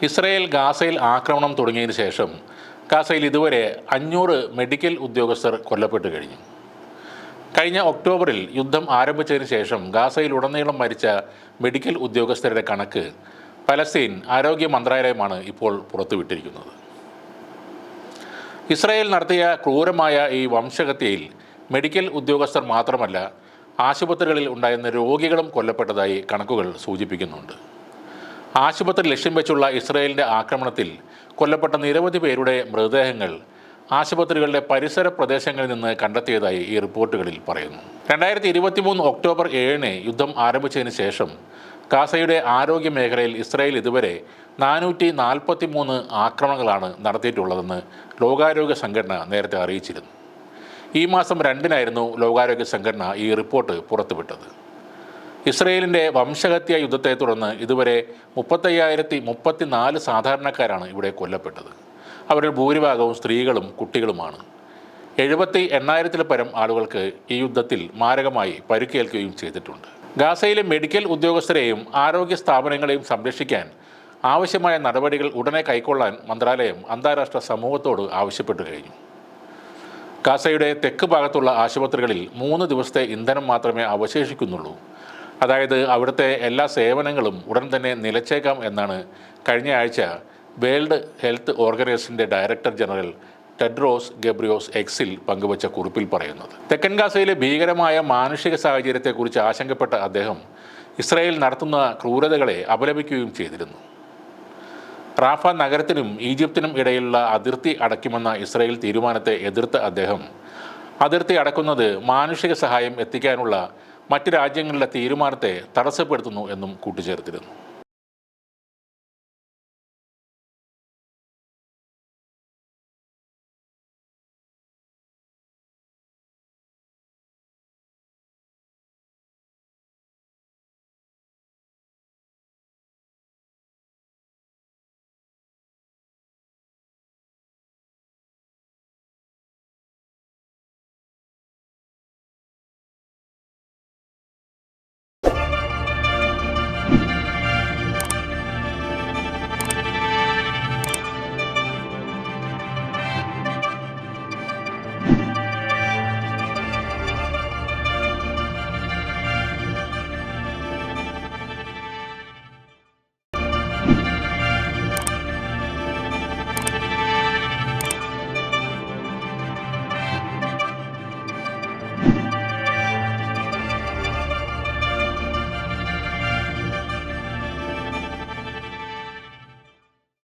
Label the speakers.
Speaker 1: Israel ഗാസയിൽ ആക്രമണം തുടങ്ങിയതിന് ശേഷം ഗാസയിൽ ഇതുവരെ 500 മെഡിക്കൽ ഉദ്യോഗസ്ഥർ കൊല്ലപ്പെട്ടു കഴിഞ്ഞു. കഴിഞ്ഞ ഒക്ടോബറിൽ യുദ്ധം ആരംഭിച്ചതിന് ശേഷം ഗാസയിലുടനീളം മരിച്ച മെഡിക്കൽ ഉദ്യോഗസ്ഥരുടെ കണക്ക് പലസ്തീൻ ആരോഗ്യ മന്ത്രാലയമാണ് ഇപ്പോൾ പുറത്തുവിട്ടിരിക്കുന്നത്. ഇസ്രായേൽ നടത്തിയ ക്രൂരമായ ഈ വംശഹത്യയിൽ മെഡിക്കൽ ഉദ്യോഗസ്ഥർ മാത്രമല്ല, ആശുപത്രികളിൽ ഉണ്ടായിരുന്ന രോഗികളും കൊല്ലപ്പെട്ടതായി കണക്കുകൾ സൂചിപ്പിക്കുന്നുണ്ട്. ആശുപത്രി ലക്ഷ്യം വെച്ചുള്ള ഇസ്രായേലിൻ്റെ ആക്രമണത്തിൽ കൊല്ലപ്പെട്ട നിരവധി പേരുടെ മൃതദേഹങ്ങൾ ആശുപത്രികളുടെ പരിസര പ്രദേശങ്ങളിൽ നിന്ന് കണ്ടെത്തിയതായി ഈ റിപ്പോർട്ടുകളിൽ പറയുന്നു. 2023 ഒക്ടോബർ 7 യുദ്ധം ആരംഭിച്ചതിന് ശേഷം ഗാസയുടെ ആരോഗ്യ മേഖലയിൽ ഇസ്രായേൽ ഇതുവരെ 443 ആക്രമണങ്ങളാണ് നടത്തിയിട്ടുള്ളതെന്ന് ലോകാരോഗ്യ സംഘടന നേരത്തെ അറിയിച്ചിരുന്നു. ഈ മാസം 2 ലോകാരോഗ്യ സംഘടന ഈ റിപ്പോർട്ട് പുറത്തുവിട്ടത്. ഇസ്രയേലിൻ്റെ വംശഹത്യ യുദ്ധത്തെ തുടർന്ന് ഇതുവരെ 35,034 സാധാരണക്കാരാണ് ഇവിടെ കൊല്ലപ്പെട്ടത്. അവരിൽ ഭൂരിഭാഗവും സ്ത്രീകളും കുട്ടികളുമാണ്. 78,000-ൽ പരം ആളുകൾക്ക് ഈ യുദ്ധത്തിൽ മാരകമായി പരിക്കേൽക്കുകയും ചെയ്തിട്ടുണ്ട്. ഗാസയിലെ മെഡിക്കൽ ഉദ്യോഗസ്ഥരെയും ആരോഗ്യ സ്ഥാപനങ്ങളെയും സംരക്ഷിക്കാൻ ആവശ്യമായ നടപടികൾ ഉടനെ കൈക്കൊള്ളാൻ മന്ത്രാലയം അന്താരാഷ്ട്ര സമൂഹത്തോട് ആവശ്യപ്പെട്ടു കഴിഞ്ഞു. ഗാസയുടെ തെക്ക് ഭാഗത്തുള്ള ആശുപത്രികളിൽ 3 ദിവസത്തെ ഇന്ധനം മാത്രമേ അവശേഷിക്കുന്നുള്ളൂ. അതായത് അവിടുത്തെ എല്ലാ സേവനങ്ങളും ഉടൻ തന്നെ നിലച്ചേക്കാം എന്നാണ് കഴിഞ്ഞ ആഴ്ച വേൾഡ് ഹെൽത്ത് ഓർഗനൈസേഷൻ്റെ ഡയറക്ടർ ജനറൽ ടെഡ്രോസ് ഗബ്രിയോസ് എക്സിൽ പങ്കുവച്ച കുറിപ്പിൽ പറയുന്നത്. തെക്കൻ ഗാസയിലെ ഭീകരമായ മാനുഷിക സാഹചര്യത്തെക്കുറിച്ച് ആശങ്കപ്പെട്ട അദ്ദേഹം ഇസ്രായേൽ നടത്തുന്ന ക്രൂരതകളെ അപലപിക്കുകയും ചെയ്തിരുന്നു. റാഫ നഗരത്തിനും ഈജിപ്തിനും ഇടയിലുള്ള അതിർത്തി അടയ്ക്കുമെന്ന ഇസ്രായേൽ തീരുമാനത്തെ എതിർത്ത അദ്ദേഹം അതിർത്തി അടക്കുന്നത് മാനുഷിക സഹായം എത്തിക്കാനുള്ള മറ്റ് രാജ്യങ്ങളുടെ തീരുമാനത്തെ തടസ്സപ്പെടുത്തുന്നു എന്നും കൂട്ടിച്ചേർത്തിരുന്നു.